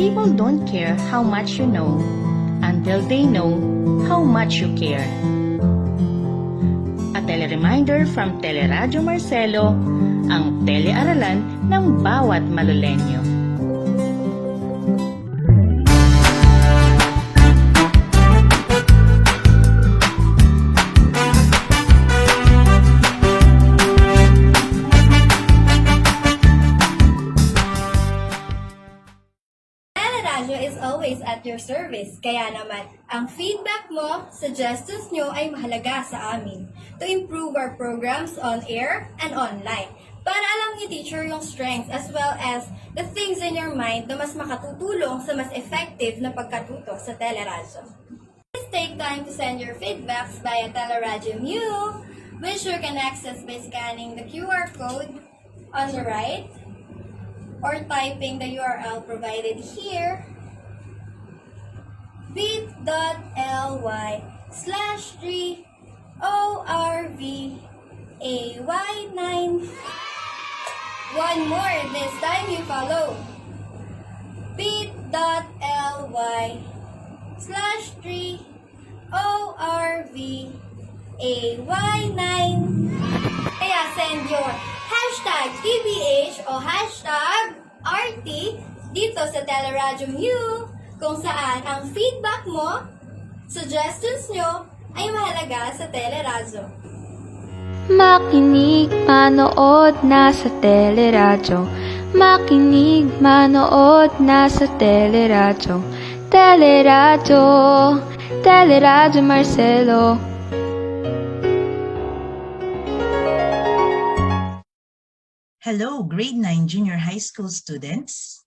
People don't care how much you know until they know how much you care. A tele-reminder from Teleradyo Marcelo, ang telearalan ng bawat Malulenyo. Is always at your service. Kaya naman, ang feedback mo, suggestions nyo ay mahalaga sa amin to improve our programs on air and online. Para alam ni teacher yung strengths as well as the things in your mind na mas makatutulong sa mas effective na pagkatuto sa teleradyo. Please take time to send your feedbacks via Teleradyo Mu, which you can access by scanning the QR code on the right or typing the URL provided here, bit.ly/3ORVAY9. One more, this time you follow. bit.ly/3ORVAY9. Kaya send your hashtag TBH o hashtag RT dito sa Teleradyo Mu, kung saan ang feedback mo, suggestions nyo, ay mahalaga sa teleradyo. Makinig, manood, nasa teleradyo. Makinig, manood, nasa teleradyo. Teleradyo, Teleradyo Marcelo. Hello, grade 9 junior high school students.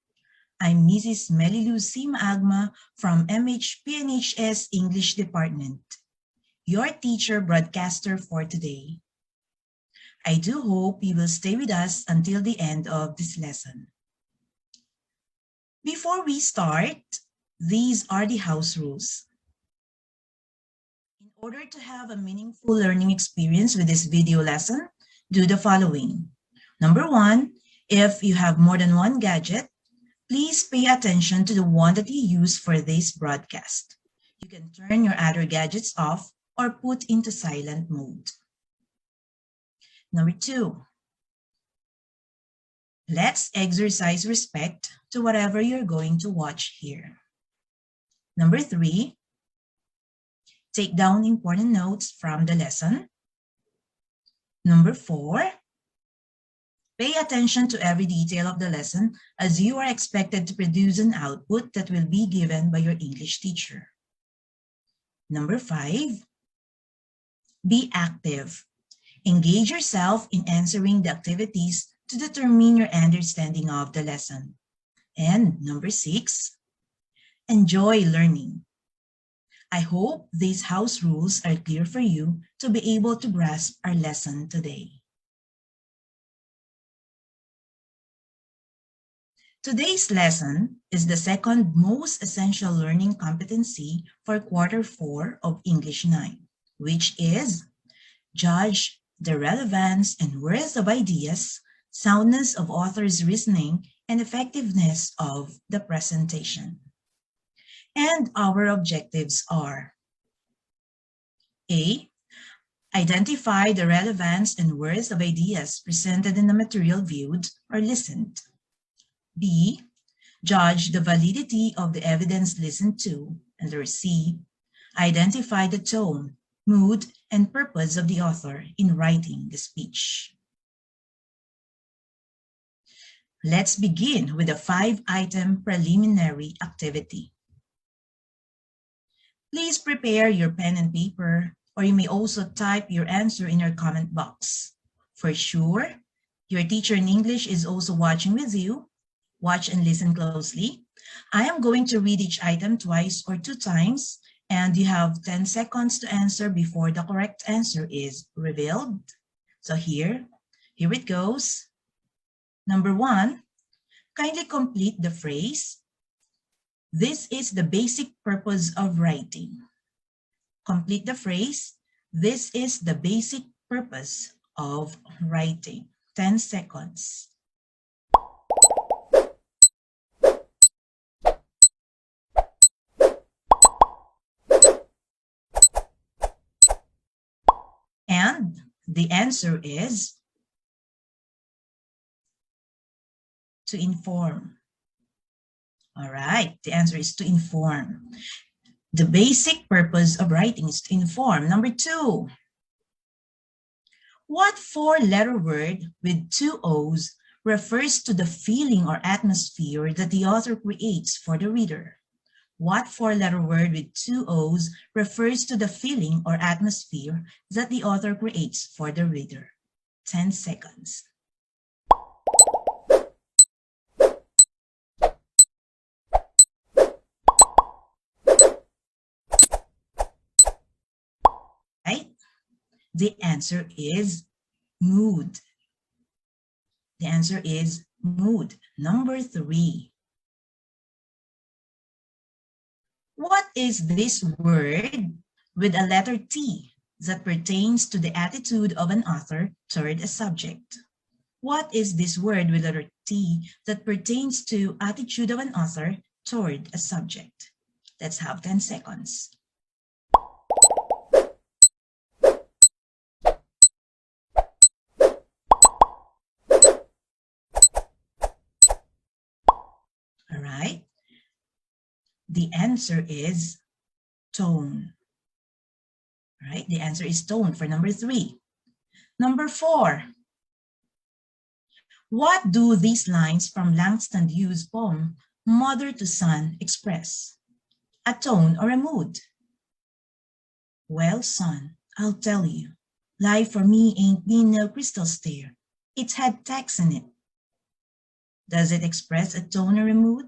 I'm Mrs. Melilu C. Maagma from MHPNHS English Department, your teacher broadcaster for today. I do hope you will stay with us until the end of this lesson. Before we start, these are the house rules. In order to have a meaningful learning experience with this video lesson, do the following. Number 1, if you have more than one gadget, please pay attention to the one that you use for this broadcast. You can turn your other gadgets off or put into silent mode. Number 2, let's exercise respect to whatever you're going to watch here. Number 3, take down important notes from the lesson. Number 4, pay attention to every detail of the lesson as you are expected to produce an output that will be given by your English teacher. Number 5, be active. Engage yourself in answering the activities to determine your understanding of the lesson. And number 6, enjoy learning. I hope these house rules are clear for you to be able to grasp our lesson today. Today's lesson is the second most essential learning competency for Quarter 4 of English 9, which is judge the relevance and worth of ideas, soundness of author's reasoning, and effectiveness of the presentation. And our objectives are: A, identify the relevance and worth of ideas presented in the material viewed or listened. B, judge the validity of the evidence listened to. And C, identify the tone, mood, and purpose of the author in writing the speech. Let's begin with a 5-item preliminary activity. Please prepare your pen and paper, or you may also type your answer in your comment box. For sure, your teacher in English is also watching with you. Watch and listen closely. I am going to read each item twice or 2 times, and you have 10 seconds to answer before the correct answer is revealed. So here it goes. Number 1, kindly complete the phrase, "This is the basic purpose of writing." Complete the phrase, "This is the basic purpose of writing." 10 seconds. And the answer is to inform. All right, the answer is to inform. The basic purpose of writing is to inform. Number 2. What 4-letter word with 2 O's refers to the feeling or atmosphere that the author creates for the reader? What 4-letter word with 2 O's refers to the feeling or atmosphere that the author creates for the reader? 10 seconds. Right? The answer is mood. The answer is mood. Number 3. What is this word with a letter T that pertains to the attitude of an author toward a subject? What is this word with letter T that pertains to attitude of an author toward a subject? Let's have 10 seconds. All right. The answer is tone. All right. The answer is tone for number 3. Number 4. What do these lines from Langston Hughes' poem, Mother to Son, express? A tone or a mood? Well, son, I'll tell you. Life for me ain't been no crystal stair. It's had text in it. Does it express a tone or a mood?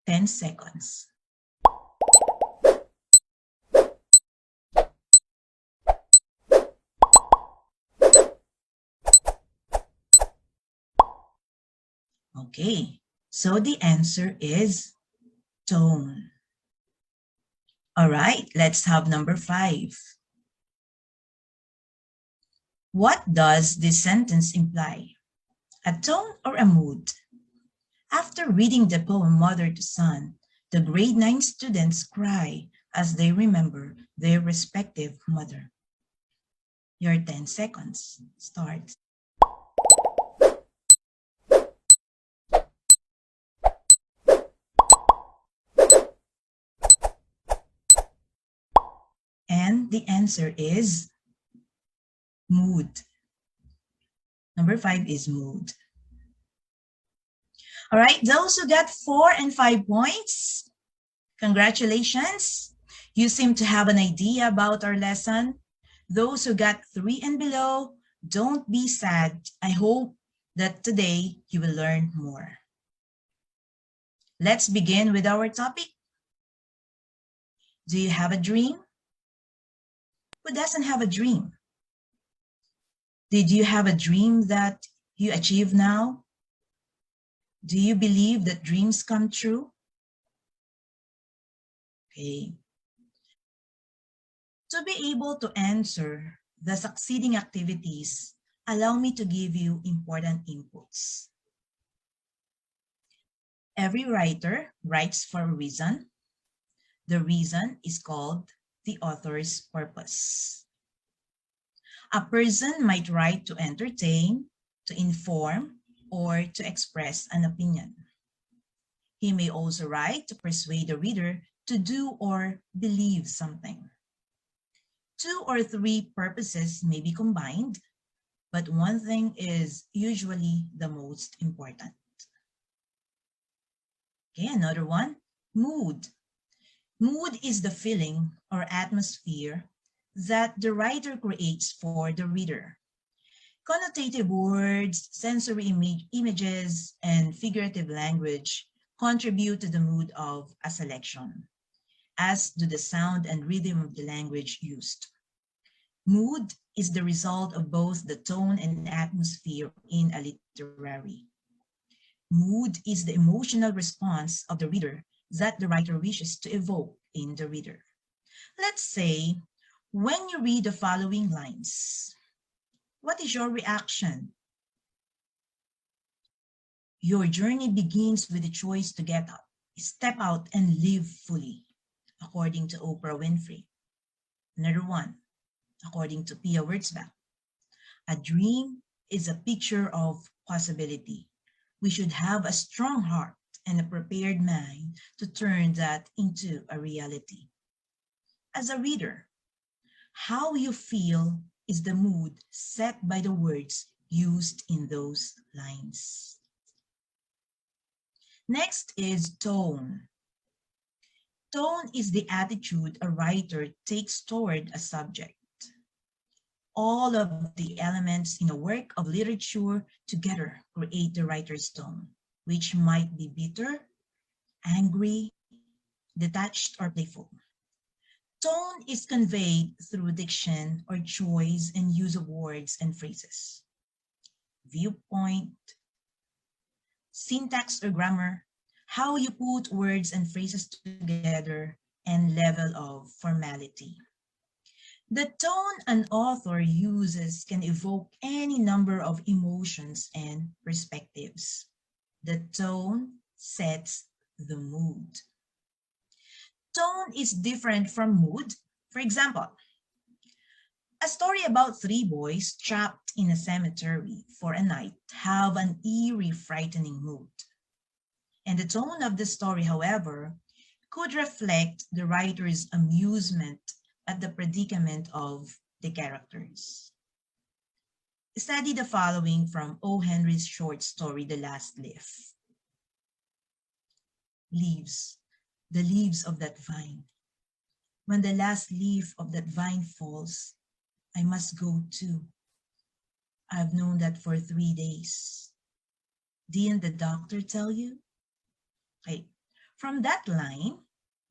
10 seconds. Okay, so the answer is tone. All right, let's have number 5. What does this sentence imply? A tone or a mood? After reading the poem Mother to Son, the grade 9 students cry as they remember their respective mother. Your 10 seconds starts. And the answer is mood. Number 5 is mood. All right, those who got 4 and 5 points, congratulations. You seem to have an idea about our lesson. Those who got 3 and below, don't be sad. I hope that today you will learn more. Let's begin with our topic. Do you have a dream? Who doesn't have a dream? Did you have a dream that you achieve now? Do you believe that dreams come true? Okay. To be able to answer the succeeding activities, allow me to give you important inputs. Every writer writes for a reason. The reason is called the author's purpose. A person might write to entertain, to inform, or to express an opinion. He may also write to persuade the reader to do or believe something. 2 or 3 purposes may be combined, but one thing is usually the most important. Okay, another one, mood. Mood is the feeling or atmosphere that the writer creates for the reader. Connotative words, sensory images, and figurative language contribute to the mood of a selection, as do the sound and rhythm of the language used. Mood is the result of both the tone and atmosphere in a literary. Mood is the emotional response of the reader that the writer wishes to evoke in the reader. Let's say, when you read the following lines, what is your reaction? Your journey begins with the choice to get up, step out, and live fully, according to Oprah Winfrey. Another one. according to Pia Wurtzbach. A dream is a picture of possibility. We should have a strong heart and a prepared mind to turn that into a reality. As a reader, how you feel is the mood set by the words used in those lines. Next is tone. Tone is the attitude a writer takes toward a subject. All of the elements in a work of literature together create the writer's tone, which might be bitter, angry, detached, or playful. Tone is conveyed through diction or choice and use of words and phrases. Viewpoint, syntax or grammar, how you put words and phrases together, and level of formality. The tone an author uses can evoke any number of emotions and perspectives. The tone sets the mood. Tone is different from mood. For example, a story about three boys trapped in a cemetery for a night have an eerie, frightening mood. And the tone of the story, however, could reflect the writer's amusement at the predicament of the characters. Study the following from O. Henry's short story, The Last Leaf. Leaves, the leaves of that vine. When the last leaf of that vine falls, I must go too. I've known that for 3 days. Didn't the doctor tell you? Okay. From that line,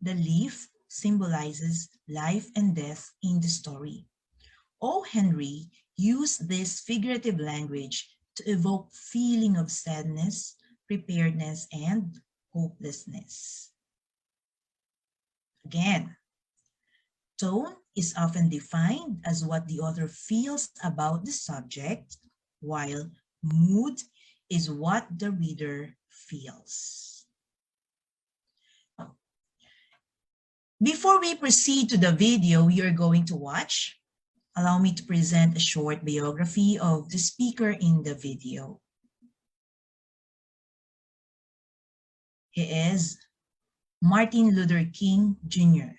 the leaf symbolizes life and death in the story. O. Henry used this figurative language to evoke feeling of sadness, preparedness, and hopelessness. Again, tone is often defined as what the author feels about the subject, while mood is what the reader feels. Before we proceed to the video you're going to watch, allow me to present a short biography of the speaker in the video. He is Martin Luther King Jr.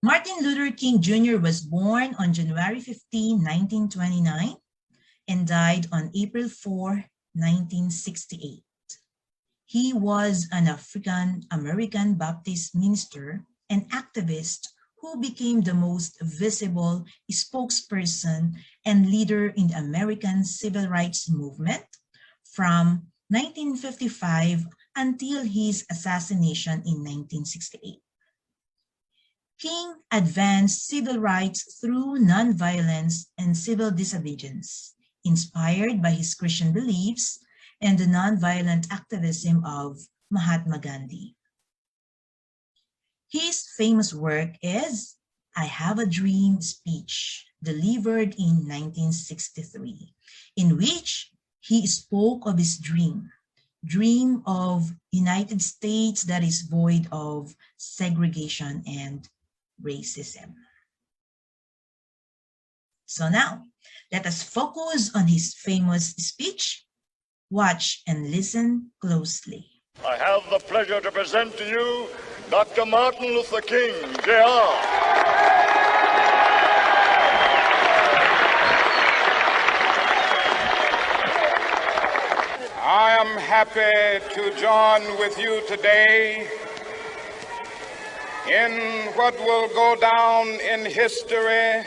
Martin Luther King Jr. was born on January 15, 1929 and died on April 4, 1968. He was an African-American Baptist minister and activist who became the most visible spokesperson and leader in the American civil rights movement from 1955 until his assassination in 1968. King advanced civil rights through nonviolence and civil disobedience, inspired by his Christian beliefs and the nonviolent activism of Mahatma Gandhi. His famous work is I Have a Dream speech, delivered in 1963, in which he spoke of his dream of United States that is void of segregation and racism. So now, let us focus on his famous speech. Watch and listen closely. I have the pleasure to present to you Dr. Martin Luther King, Jr. I am happy to join with you today in what will go down in history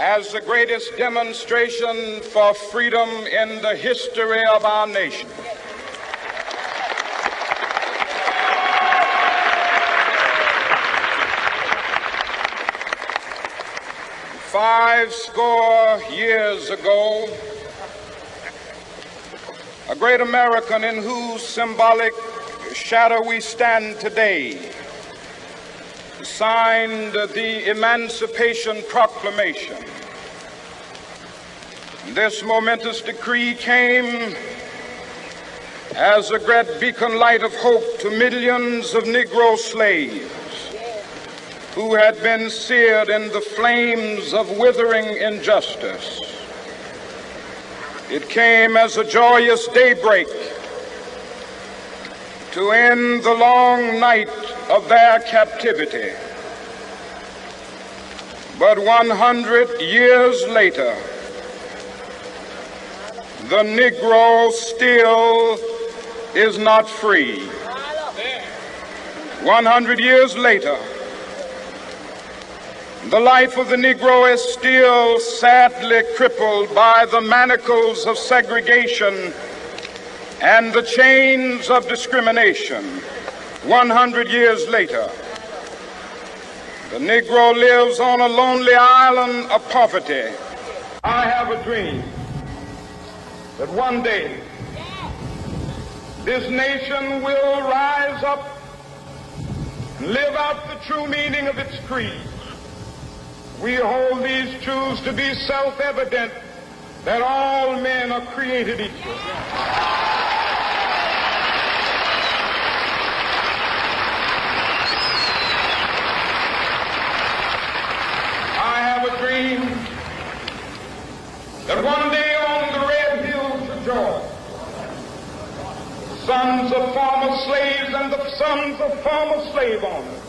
as the greatest demonstration for freedom in the history of our nation. Five score years ago, a great American in whose symbolic shadow we stand today signed the Emancipation Proclamation. This momentous decree came as a great beacon light of hope to millions of Negro slaves who had been seared in the flames of withering injustice. It came as a joyous daybreak to end the long night of their captivity. But 100 years later, the Negro still is not free. 100 years later, the life of the Negro is still sadly crippled by the manacles of segregation and the chains of discrimination. 100 years later, the Negro lives on a lonely island of poverty. I have a dream that one day this nation will rise up and live out the true meaning of its creed. We hold these truths to be self-evident, that all men are created equal. I have a dream that one day on the red hills of Georgia, sons of former slaves and the sons of former slave owners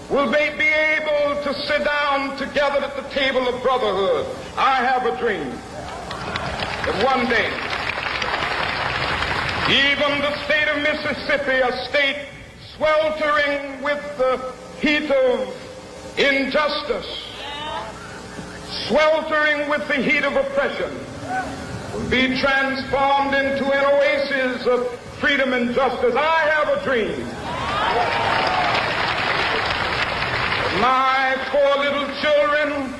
will they be able to sit down together at the table of brotherhood. I have a dream that one day, even the state of Mississippi, a state sweltering with the heat of injustice, sweltering with the heat of oppression, will be transformed into an oasis of freedom and justice. I have a dream. My poor little children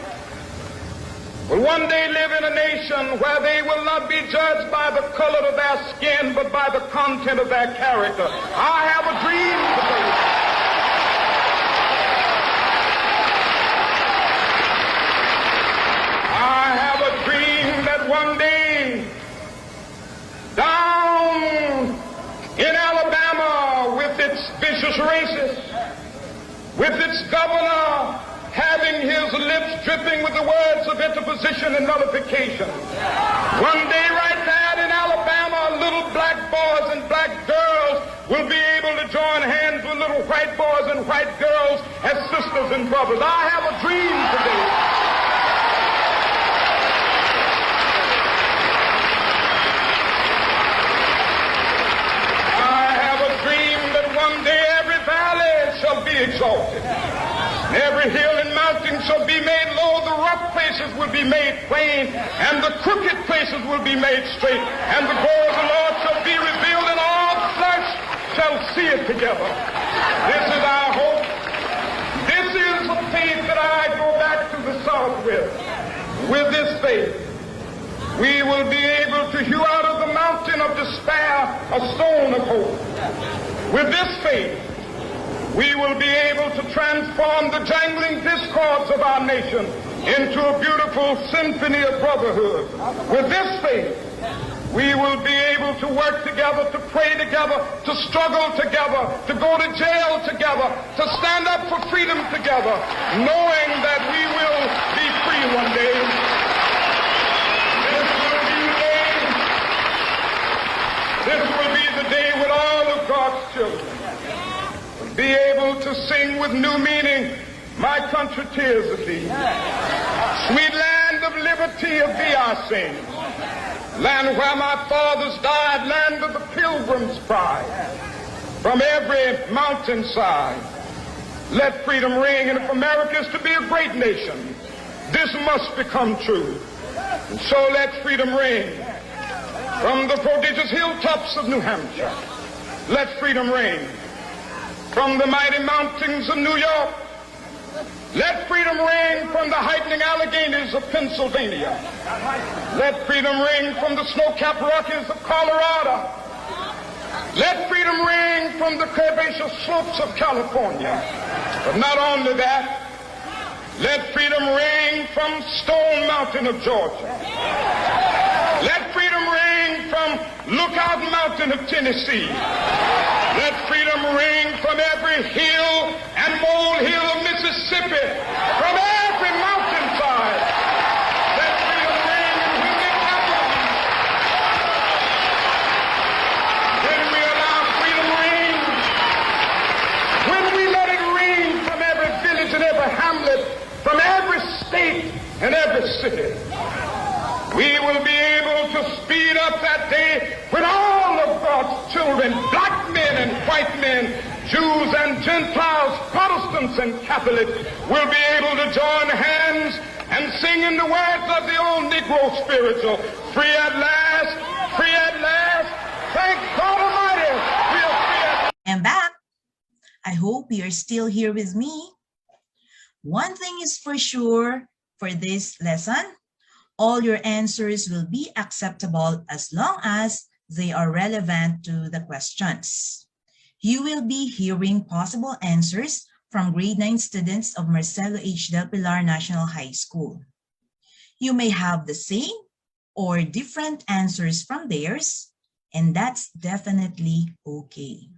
will one day live in a nation where they will not be judged by the color of their skin, but by the content of their character. I have a dream today. I have a dream that one day, down in Alabama, with its vicious racists, with its governor having his lips dripping with the words of interposition and nullification. One day right there in Alabama, little black boys and black girls will be able to join hands with little white boys and white girls as sisters and brothers. I have a dream today. I have a dream that one day every valley shall be exalted. Every hill and mountain shall be made low, the rough places will be made plain, and the crooked places will be made straight, and the glory of the Lord shall be revealed, and all flesh shall see it together. This is our hope. This is the faith that I go back to the South with. With this faith, we will be able to hew out of the mountain of despair a stone of hope. With this faith, we will be able to transform the jangling discords of our nation into a beautiful symphony of brotherhood. With this faith, we will be able to work together, to pray together, to struggle together, to go to jail together, to stand up for freedom together, knowing that we will be free one day. This will be the day when all of God's children be able to sing with new meaning, my country tears of thee. Sweet land of liberty of thee I sing. Land where my fathers died, land of the pilgrim's pride. From every mountainside, let freedom ring. And if America is to be a great nation, this must become true. And so let freedom ring. From the prodigious hilltops of New Hampshire, let freedom ring. From the mighty mountains of New York, let freedom ring. From the heightening Alleghenies of Pennsylvania, let freedom ring. From the snow-capped Rockies of Colorado, let freedom ring. From the curvaceous slopes of California. But not only that, let freedom ring from Stone Mountain of Georgia. Let freedom ring from Lookout Mountain of Tennessee. Let freedom ring from every hill and molehill of Mississippi, from every mountainside. Let freedom ring when the capital. When we allow freedom ring, when we let it ring from every village and every hamlet, from every state and every city, we will be able to speed up that day when all of God's children, black men and white men, Jews and Gentiles, Protestants and Catholics, will be able to join hands and sing in the words of the old Negro spiritual, free at last, free at last, thank God Almighty, we are free at last. I'm back. I hope you're still here with me. One thing is for sure for this lesson, all your answers will be acceptable as long as they are relevant to the questions. You will be hearing possible answers from grade 9 students of Marcelo H. Del Pilar National High School. You may have the same or different answers from theirs, and that's definitely okay.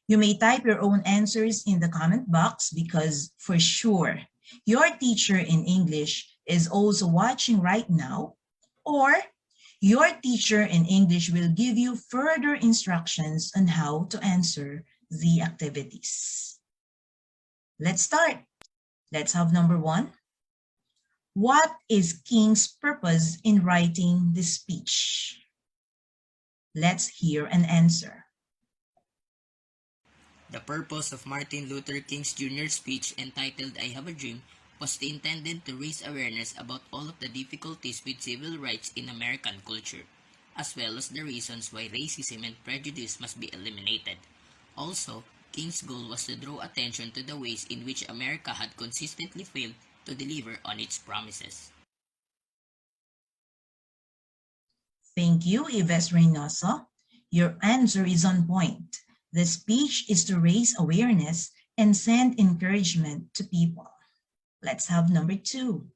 You may type your own answers in the comment box because for sure, your teacher in English is also watching right now, or your teacher in English will give you further instructions on how to answer the activities. Let's start. Let's have number 1. What is King's purpose in writing this speech? Let's hear an answer. The purpose of Martin Luther King's Jr. speech entitled I Have a Dream was intended to raise awareness about all of the difficulties with civil rights in American culture, as well as the reasons why racism and prejudice must be eliminated. Also, King's goal was to draw attention to the ways in which America had consistently failed to deliver on its promises. Thank you, Yves Reynoso. Your answer is on point. The speech is to raise awareness and send encouragement to people. Let's have number 2.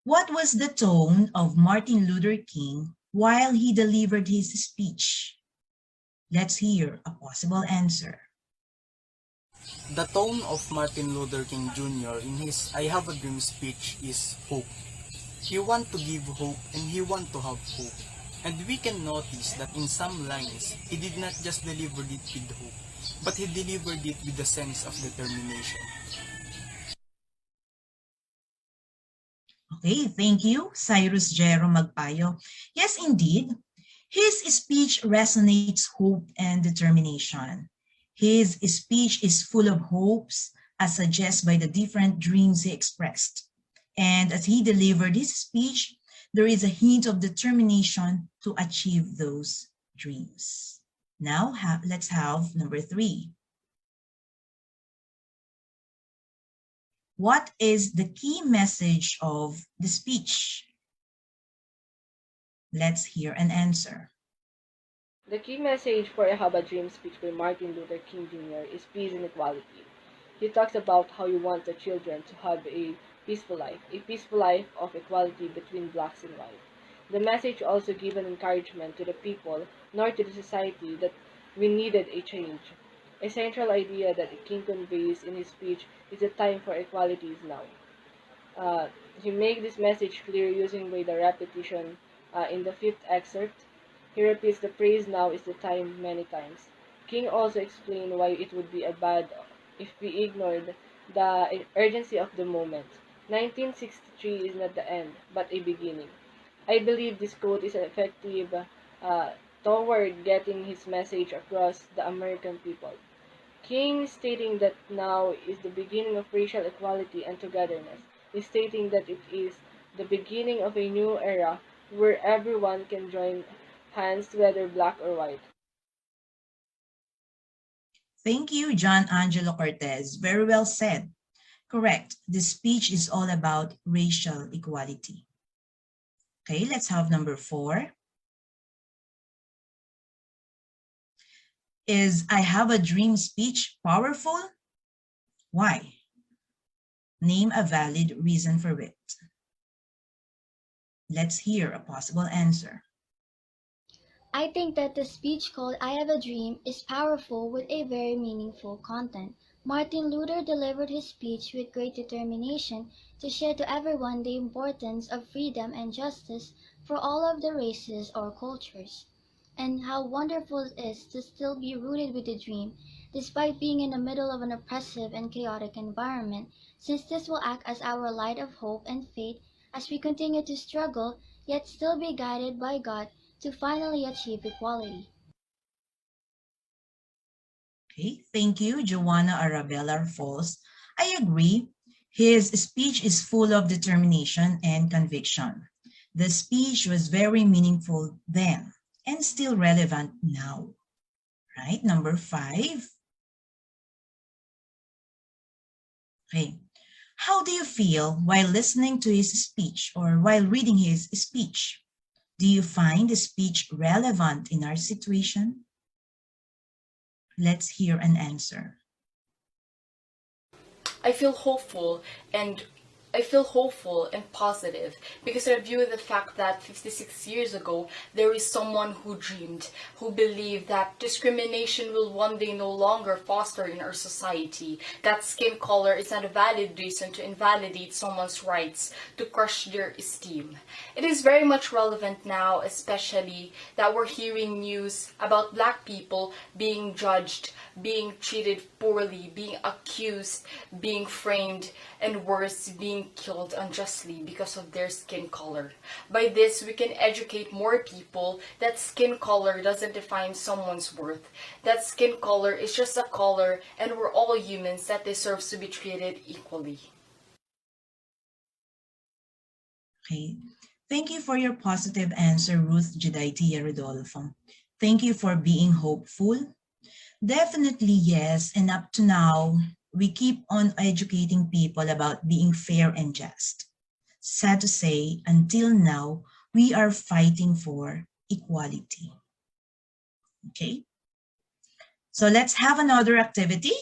What was the tone of Martin Luther King while he delivered his speech? Let's hear a possible answer. The tone of Martin Luther King Jr. in his I Have a Dream speech is hope. He wants to give hope and he wants to have hope. And we can notice that in some lines, he did not just deliver it with hope, but he delivered it with a sense of determination. Okay, thank you, Cyrus Jero Magpayo. Yes, indeed, his speech resonates hope and determination. His speech is full of hopes, as suggested by the different dreams he expressed. And as he delivered his speech, there is a hint of determination to achieve those dreams. Now, let's have number 3. What is the key message of the speech? Let's hear an answer. The key message for I Have a Dream speech by Martin Luther King Jr. is peace and equality. He talks about how he wants the children to have a peaceful life of equality between blacks and whites. The message also gives an encouragement to the people, nor to the society, that we needed a change. A central idea that the King conveys in his speech is the time for equality is now. He makes this message clear using by the repetition in the 5th excerpt. He repeats the phrase now is the time many times. King also explained why it would be a bad if we ignored the urgency of the moment. 1963 is not the end, but a beginning. I believe this quote is effective toward getting his message across the American people. King stating that now is the beginning of racial equality and togetherness, is stating that it is the beginning of a new era where everyone can join hands, whether black or white. Thank you, John Angelo Cortez. Very well said. Correct. The speech is all about racial equality. Okay, let's have number 4. Is I Have a Dream speech powerful? Why? Name a valid reason for it. Let's hear a possible answer. I think that the speech called I Have a Dream is powerful with a very meaningful content. Martin Luther delivered his speech with great determination to share to everyone the importance of freedom and justice for all of the races or cultures. And how wonderful it is to still be rooted with the dream, despite being in the middle of an oppressive and chaotic environment, since this will act as our light of hope and faith as we continue to struggle, yet still be guided by God to finally achieve equality. Okay, thank you, Joanna Arabella Falls. I agree. His speech is full of determination and conviction. The speech was very meaningful then and still relevant now. Right, number 5. Okay, how do you feel while listening to his speech or while reading his speech? Do you find the speech relevant in our situation? Let's hear an answer. I feel hopeful and I feel hopeful and positive because I view the fact that 56 years ago there is someone who dreamed, who believed that discrimination will one day no longer foster in our society, that skin color is not a valid reason to invalidate someone's rights, to crush their esteem. It is very much relevant now, especially that we're hearing news about black people being judged, being treated poorly, being accused, being framed, and worse, being killed unjustly because of their skin color. By this, we can educate more people that skin color doesn't define someone's worth. That skin color is just a color and we're all humans that deserves to be treated equally. Okay. Thank you for your positive answer, Ruth Judaitia Rodolfo. Thank you for being hopeful. Definitely yes, and up to now, we keep on educating people about being fair and just. Sad to say, until now, we are fighting for equality. Okay? So let's have another activity.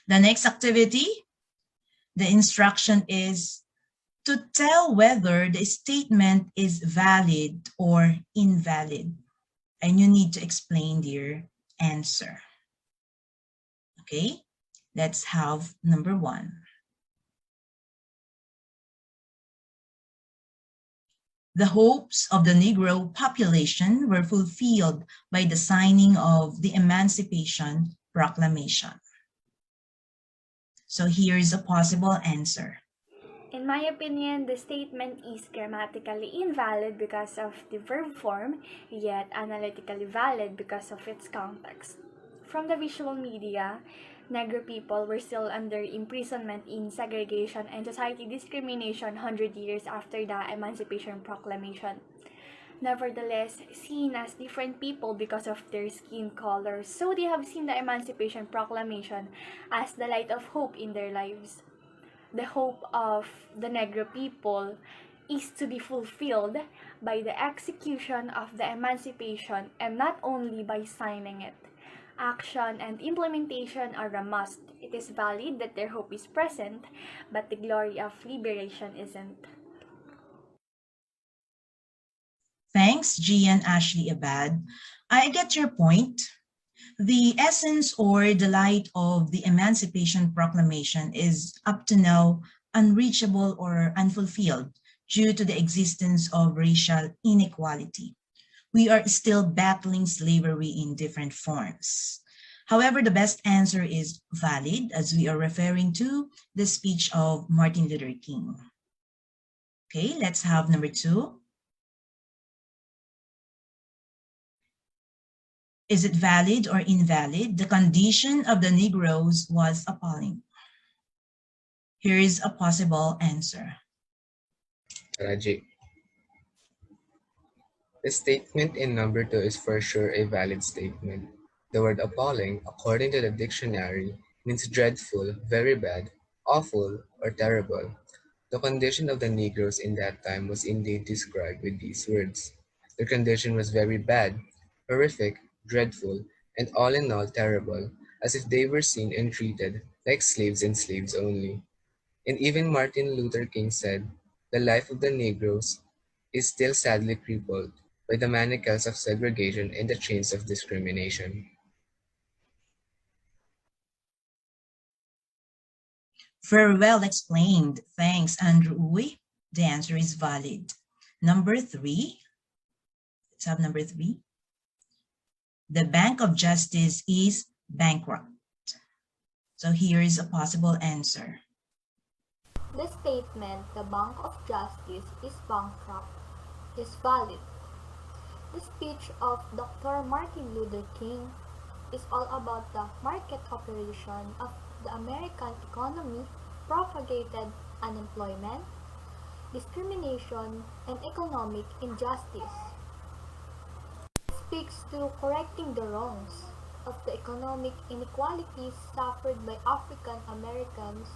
The next activity, the instruction is to tell whether the statement is valid or invalid. And you need to explain your answer. Okay, let's have number 1. The hopes of the Negro population were fulfilled by the signing of the Emancipation Proclamation. So here's a possible answer. In my opinion, the statement is grammatically invalid because of the verb form, yet analytically valid because of its context. From the visual media, Negro people were still under imprisonment in segregation and society discrimination 100 years after the Emancipation Proclamation. Nevertheless, seen as different people because of their skin color, so they have seen the Emancipation Proclamation as the light of hope in their lives. The hope of the Negro people is to be fulfilled by the execution of the emancipation and not only by signing it. Action and implementation are a must. It is valid that their hope is present, but the glory of liberation isn't. Thanks, G and Ashley Abad. I get your point. The essence or the light of the Emancipation Proclamation is up to now unreachable or unfulfilled due to the existence of racial inequality. We are still battling slavery in different forms. However, the best answer is valid as we are referring to the speech of Martin Luther King. Okay, let's have number 2. Is it valid or invalid? The condition of the Negroes was appalling. Here is a possible answer. Raji. The statement in number 2 is for sure a valid statement. The word appalling, according to the dictionary, means dreadful, very bad, awful, or terrible. The condition of the Negroes in that time was indeed described with these words. Their condition was very bad, horrific, dreadful, and all in all terrible, as if they were seen and treated like slaves and slaves only. And even Martin Luther King said, "The life of the Negroes is still sadly crippled by the manacles of segregation and the chains of discrimination. Very well explained. Thanks, Andrew Uy. The answer is valid. Number 3. Let's have number 3. The Bank of Justice is bankrupt. So here is a possible answer. The statement, "The Bank of Justice is bankrupt," is valid. The speech of Dr. Martin Luther King is all about the market operation of the American economy, propagated unemployment, discrimination, and economic injustice. It speaks to correcting the wrongs of the economic inequalities suffered by African Americans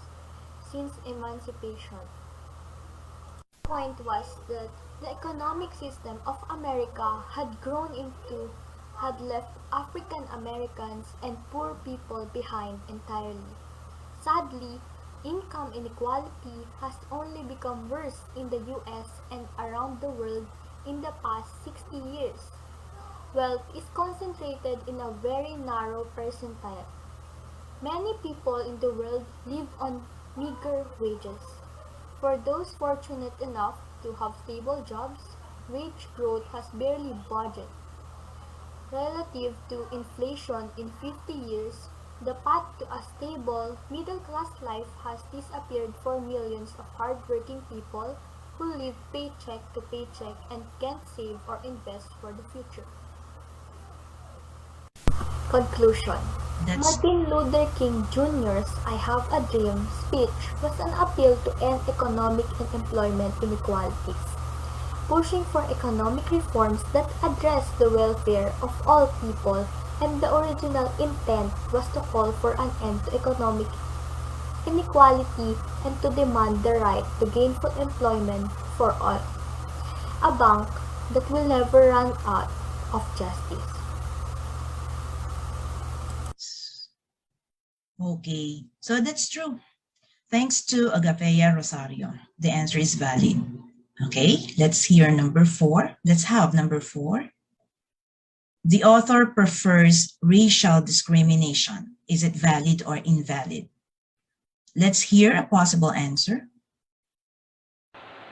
since emancipation. The point was that the economic system of America had left African Americans and poor people behind entirely. Sadly, income inequality has only become worse in the US and around the world in the past 60 years. Wealth is concentrated in a very narrow percentile. Many people in the world live on meager wages. For those fortunate enough to have stable jobs, wage growth has barely budged. Relative to inflation in 50 years, the path to a stable, middle-class life has disappeared for millions of hard-working people who live paycheck to paycheck and can't save or invest for the future. Conclusion. Martin Luther King Jr.'s "I Have a Dream" speech was an appeal to end economic and employment inequalities, pushing for economic reforms that address the welfare of all people, and the original intent was to call for an end to economic inequality and to demand the right to gainful employment for all. A bank that will never run out of justice. Okay, so that's true. Thanks to Agapea Rosario. The answer is valid. Okay, let's hear number 4. Let's have number 4. The author prefers racial discrimination. Is it valid or invalid? Let's hear a possible answer.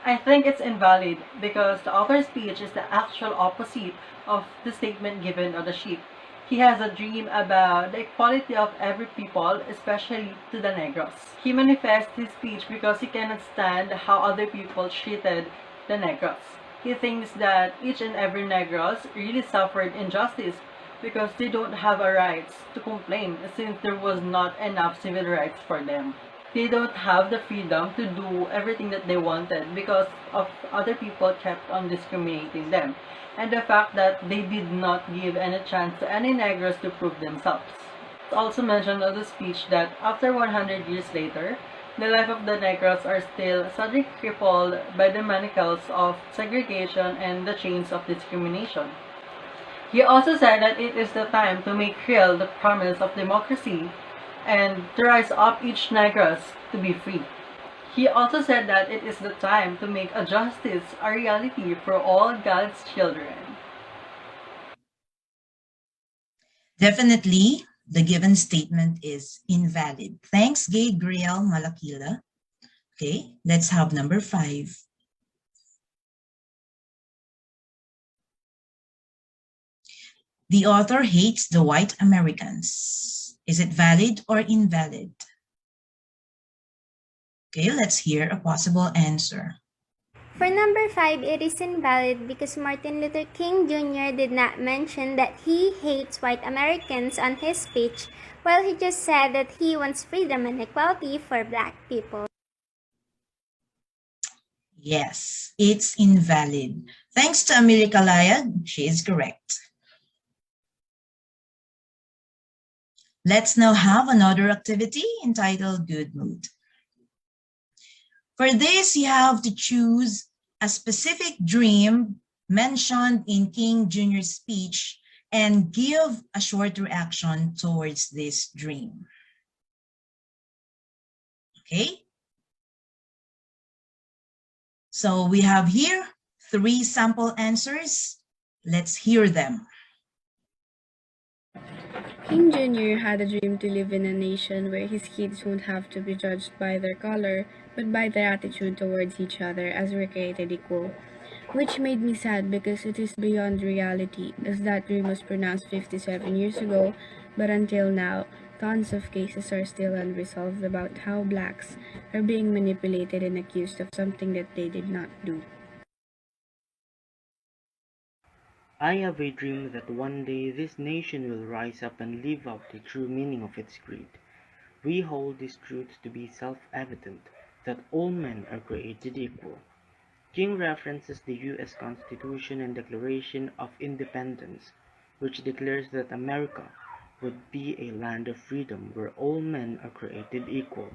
I think it's invalid because the author's speech is the actual opposite of the statement given on the sheet. He has a dream about the equality of every people, especially to the Negros. He manifests his speech because he cannot stand how other people treated the Negros. He thinks that each and every Negros really suffered injustice because they don't have a rights to complain since there was not enough civil rights for them. They don't have the freedom to do everything that they wanted because of other people kept on discriminating them, and the fact that they did not give any chance to any Negros to prove themselves. It's also mentioned in the speech that after 100 years later, the life of the Negros are still sadly crippled by the manacles of segregation and the chains of discrimination. He also said that it is the time to make real the promise of democracy and to rise up each Negros to be free. He also said that it is the time to make a justice a reality for all God's children. Definitely, the given statement is invalid. Thanks, Gabriel Malakila. Okay, let's have number 5. The author hates the white Americans. Is it valid or invalid? Okay, let's hear a possible answer. For number 5, it is invalid because Martin Luther King Jr. did not mention that he hates white Americans on his speech, while he just said that he wants freedom and equality for black people. Yes, it's invalid. Thanks to Amelia Kalayag, she is correct. Let's now have another activity entitled Good Mood. For this, you have to choose a specific dream mentioned in King Jr.'s speech and give a short reaction towards this dream. Okay? So we have here 3 sample answers. Let's hear them. King Jr. had a dream to live in a nation where his kids won't have to be judged by their color, but by their attitude towards each other as we're created equal. Which made me sad because it is beyond reality, as that dream was pronounced 57 years ago, but until now, tons of cases are still unresolved about how blacks are being manipulated and accused of something that they did not do. I have a dream that one day this nation will rise up and live out the true meaning of its creed. We hold this truth to be self-evident, that all men are created equal. King references the U.S. Constitution and Declaration of Independence, which declares that America would be a land of freedom where all men are created equal.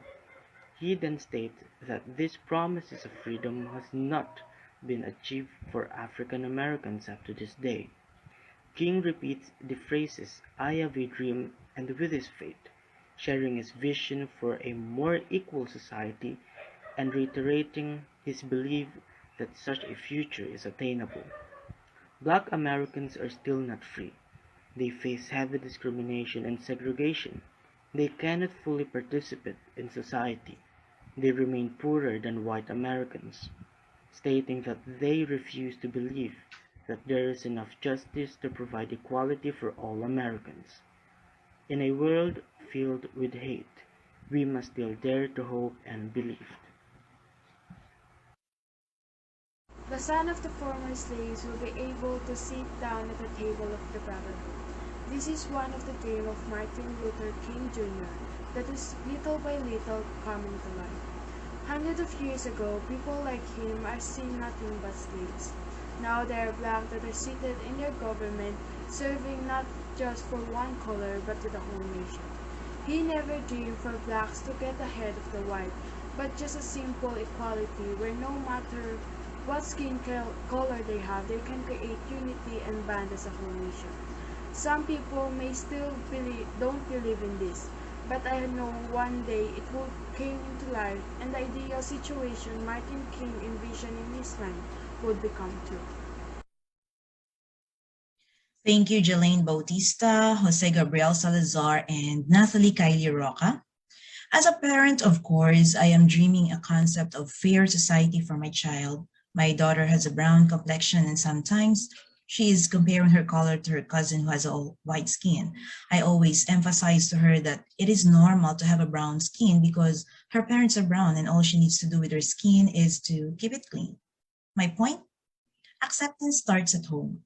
He then states that this promises of freedom has not been achieved for African Americans up to this day. King repeats the phrases, "I have a dream," and with his faith, sharing his vision for a more equal society and reiterating his belief that such a future is attainable. Black Americans are still not free. They face heavy discrimination and segregation. They cannot fully participate in society. They remain poorer than white Americans, stating that they refuse to believe that there is enough justice to provide equality for all Americans. In a world filled with hate, we must still dare to hope and believe. The son of the former slaves will be able to sit down at the table of the brotherhood. This is one of the dreams of Martin Luther King Jr. that is little by little coming to life. Hundreds of years ago, people like him are seen nothing but slaves. Now there are blacks that are seated in their government, serving not just for one color but to the whole nation. He never dreamed for blacks to get ahead of the white, but just a simple equality where no matter what skin color they have, they can create unity and band as a whole nation. Some people may still don't believe in this, but I know one day it will come into life and the ideal situation Martin King envisioned in his mind would become true. Thank you, Jelaine Bautista, Jose Gabriel Salazar, and Nathalie Kylie Roca. As a parent, of course, I am dreaming a concept of fair society for my child. My daughter has a brown complexion and sometimes she is comparing her color to her cousin who has all white skin. I always emphasize to her that it is normal to have a brown skin because her parents are brown and all she needs to do with her skin is to keep it clean. My point? Acceptance starts at home.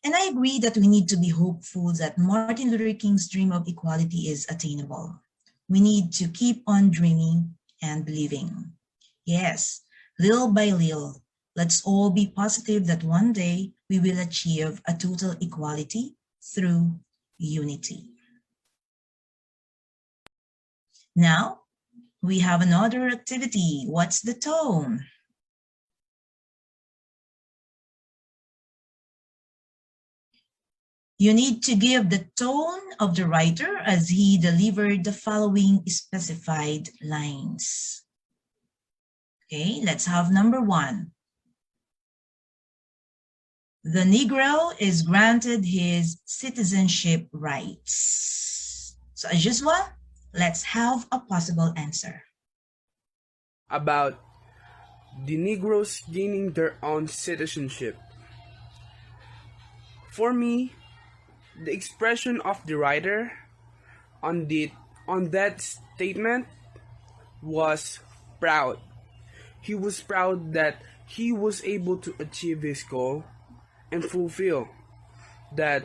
And I agree that we need to be hopeful that Martin Luther King's dream of equality is attainable. We need to keep on dreaming and believing. Yes, little by little, let's all be positive that one day we will achieve a total equality through unity. Now, we have another activity. What's the tone? You need to give the tone of the writer as he delivered the following specified lines. Okay, let's have number 1. The Negro is granted his citizenship rights. So as usual, let's have a possible answer. About the Negroes gaining their own citizenship. For me, the expression of the writer on that statement was proud. He was proud that he was able to achieve his goal and fulfill that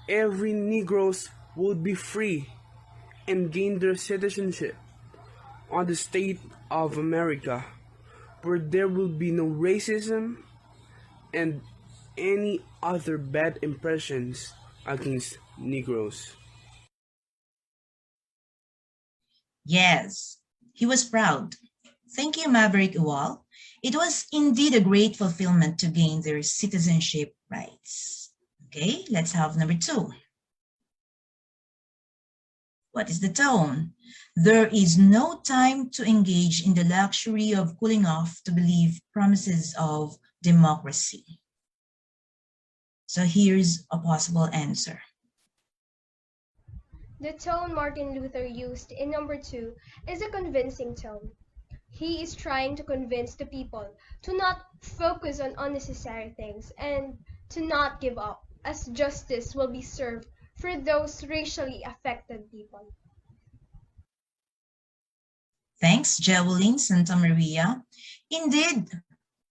every Negroes would be free and gain their citizenship on the state of America, where there will be no racism and any other bad impressions against Negroes. Yes, he was proud. Thank you, Maverick Uwal. It was indeed a great fulfillment to gain their citizenship rights. Okay, let's have number 2. What is the tone? There is no time to engage in the luxury of cooling off to believe promises of democracy. So here's a possible answer. The tone Martin Luther used in number 2 is a convincing tone. He is trying to convince the people to not focus on unnecessary things and to not give up, as justice will be served for those racially affected people. Thanks, Jewelyn Santa Maria. Indeed,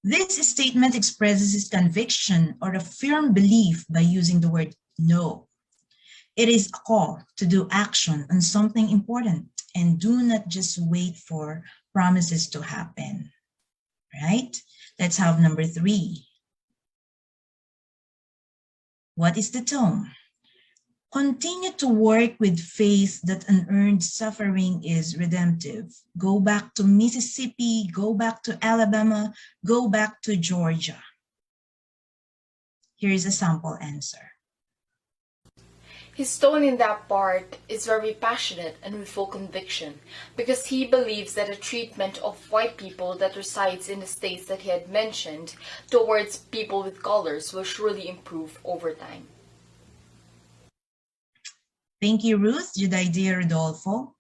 this statement expresses his conviction or a firm belief by using the word no. It is a call to do action on something important and do not just wait for promises to happen, right? Let's have number 3. What is the tone? Continue to work with faith that unearned suffering is redemptive. Go back to Mississippi, go back to Alabama, go back to Georgia. Here is a sample answer. His tone in that part is very passionate and with full conviction because he believes that the treatment of white people that resides in the states that he had mentioned towards people with colors will surely improve over time. Thank you, Ruth. Judidea Rodolfo.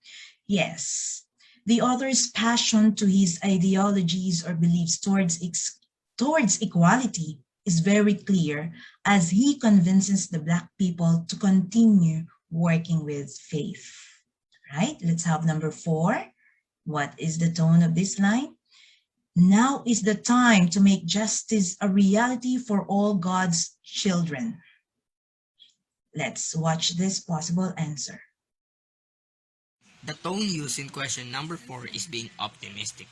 Yes, the author's passion to his ideologies or beliefs towards equality is very clear as he convinces the Black people to continue working with faith. Right? Let's have number 4. What is the tone of this line? Now is the time to make justice a reality for all God's children. Let's watch this possible answer. The tone used in question number 4 is being optimistic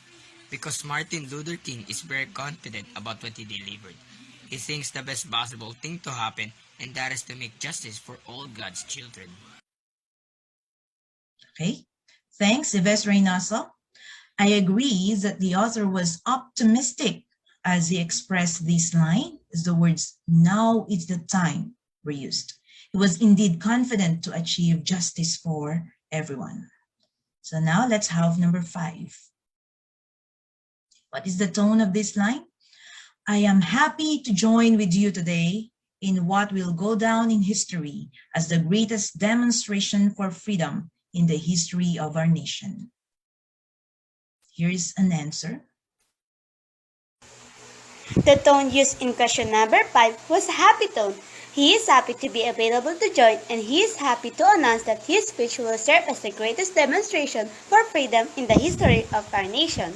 because Martin Luther King is very confident about what he delivered. He thinks the best possible thing to happen, and that is to make justice for all God's children. Okay, thanks, Yves Reynoso. I agree that the author was optimistic as he expressed this line, as the words, now is the time, were used. He was indeed confident to achieve justice for everyone. So now let's have number 5. What is the tone of this line? I am happy to join with you today in what will go down in history as the greatest demonstration for freedom in the history of our nation. Here's an answer. The tone used in question number 5 was a happy tone. He is happy to be available to join, and he is happy to announce that his speech will serve as the greatest demonstration for freedom in the history of our nation.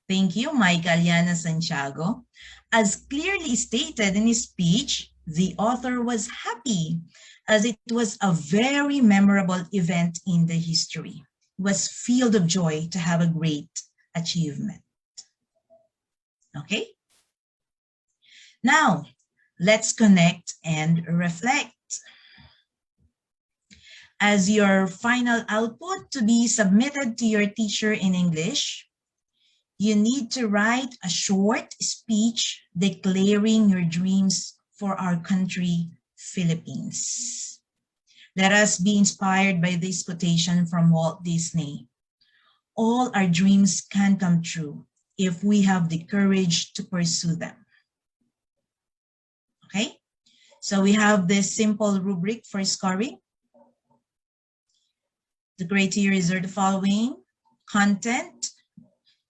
Thank you, Mike Aliana Santiago. As clearly stated in his speech, the author was happy as it was a very memorable event in the history. It was filled of joy to have a great achievement. Okay? Now, let's connect and reflect. As your final output to be submitted to your teacher in English, you need to write a short speech declaring your dreams for our country, Philippines. Let us be inspired by this quotation from Walt Disney. All our dreams can come true if we have the courage to pursue them. Okay, so we have this simple rubric for scoring. The criteria are the following. Content.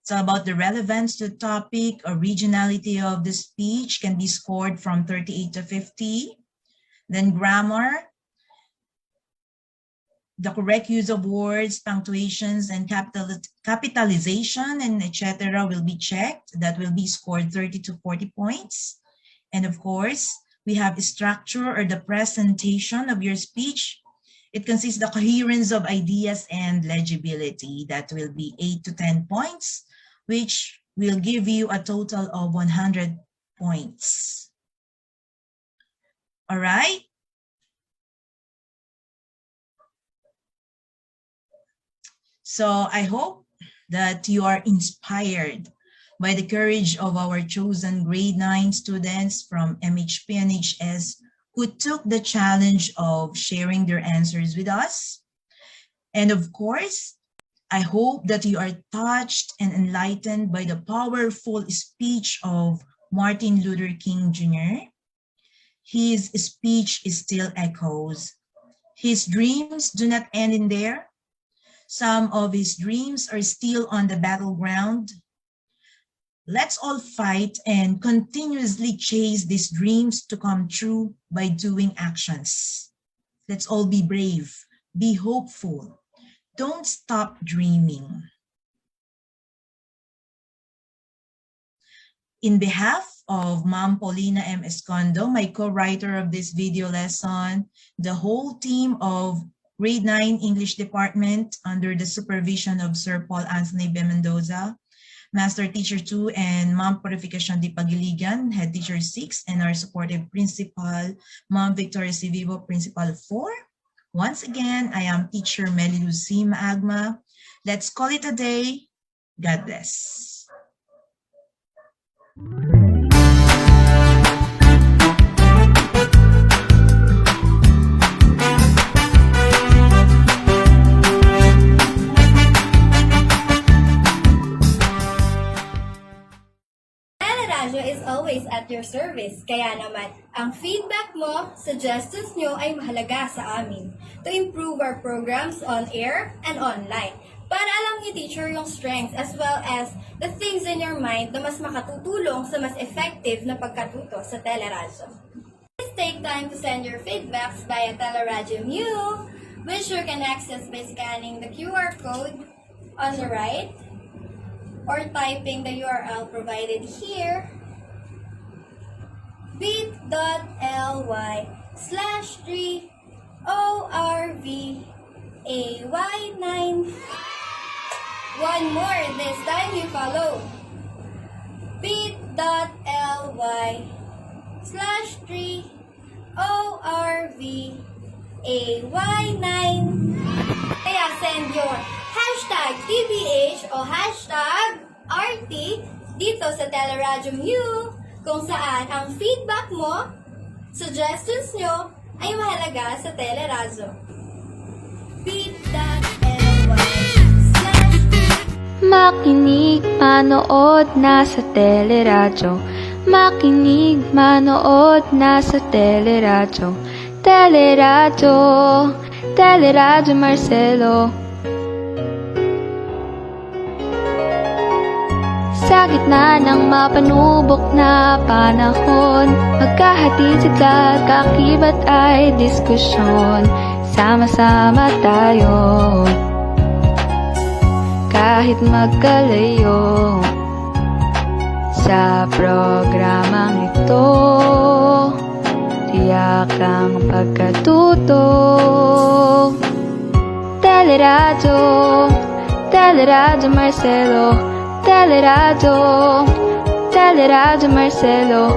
So about the relevance to the topic, originality of the speech can be scored from 38 to 50. Then grammar, the correct use of words, punctuations, and capitalization, and etc. will be checked. That will be scored 30 to 40 points. And of course, we have the structure or the presentation of your speech. It consists of the coherence of ideas and legibility. That will be 8 to 10 points, which will give you a total of 100 points. All right? So I hope that you are inspired by the courage of our chosen grade 9 students from MHP and HS who took the challenge of sharing their answers with us. And of course, I hope that you are touched and enlightened by the powerful speech of Martin Luther King Jr. His speech still echoes. His dreams do not end in there. Some of his dreams are still on the battleground. Let's all fight and continuously chase these dreams to come true by doing actions. Let's all be brave, be hopeful. Don't stop dreaming. In behalf of Ma'am Paulina M. Escondo, my co-writer of this video lesson, the whole team of Grade 9 English Department under the supervision of Sir Paul Anthony B. Mendoza, Master Teacher 2 and Ma'am Purificacion Di Pagiligan, Head Teacher 6, and our supportive Principal, Ma'am Victoria Civivo, Principal 4. Once again, I am Teacher Meli Lucy Maagma. Let's call it a day. God bless. Radyo is always at your service. Kaya naman, ang feedback mo, suggestions nyo ay mahalaga sa amin to improve our programs on air and online. Para alam ni teacher yung strengths as well as the things in your mind na mas makatutulong sa mas effective na pagkatuto sa teleradyo. Please take time to send your feedbacks via Teleradyo Mu, which you can access by scanning the QR code on the right or typing the URL provided here, bit.ly/3ORVAY9. One more, this time you follow bit.ly/3ORVAY9. Kaya send your hashtag TBH o hashtag RT dito sa Teleradyo Mu kung saan ang feedback mo, suggestions nyo ay mahalaga sa teleradyo. Makinig, manood, nasa teleradyo. Makinig, manood, nasa teleradyo. Teleradyo, Teleradyo Marcelo. Sa gitna ng mapanubok na panahon, magkahatid sila, kakibat ay diskusyon. Sama-sama tayo, kahit magkalayo. Sa programang ito, tiyak ang pagkatuto. Teleradyo, Teleradyo Marcelo. Teleradyo, Teleradyo Marcelo.